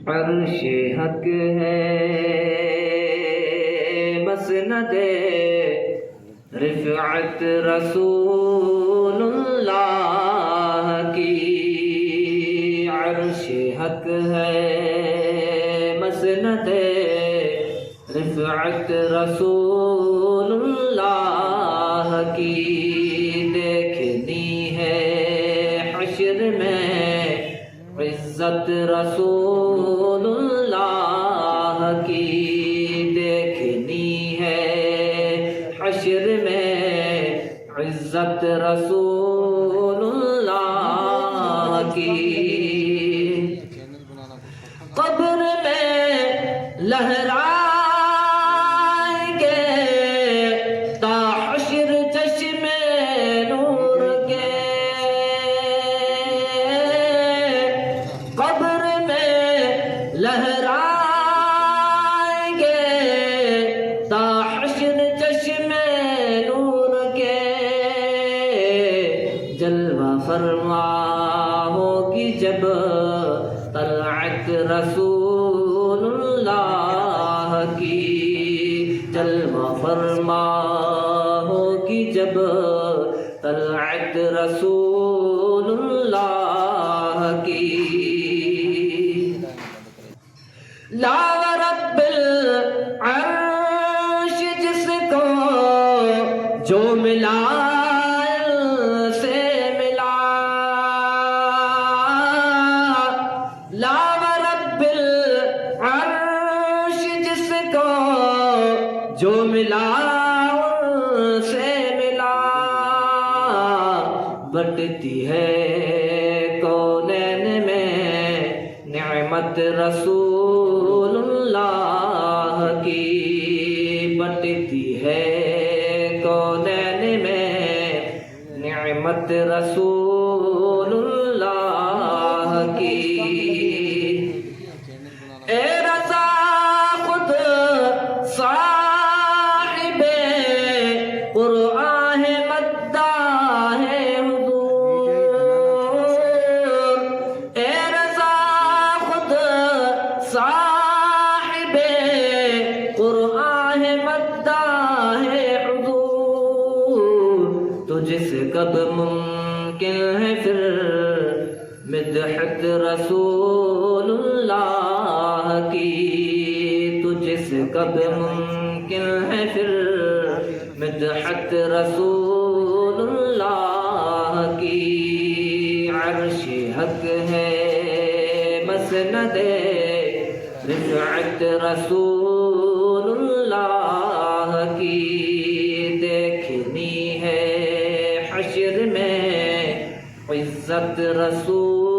عرش حق ہے مسند رفعت رسول اللہ کی، عرش حق ہے مسند رفعت رسول اللہ کی، دیکھنی ہے حشر میں عزت رسول اللہ کی، دیکھنی ہے حشر میں عزت رسول اللہ کی، قبر میں لہرائیں گے تا حشر چشم نور کے، قبر میں لہرائیں گے تا حشر چشم نور کے، جلوہ فرما ہوگی جب طلعت رسول اللہ کی، جلوہ فرما ہوگی جب طلعت رسول اللہ کی، لا ورب العرش جس کو جو ملا سے ملا، لا ورب العرش جس کو جو ملا سے ملا، بٹتی ہے کونین میں نعمت رسول اللہ کی، بٹتی ہے کونین میں نعمت رسول اللہ کی، اے رضا خود صاحب قرآن مداح حضور، اے رضا خود صاحب قرآن مداح حضور، تجھ سے کب ممکن ہے پھر مدحت رسول اللہ کی، تجھ سے کب ممکن ہے پھر مدحت رسول اللہ کی، عرش حق ہے مسند رفعت رسول اللہ کی، دیکھنی ہے حشر میں عزت رسول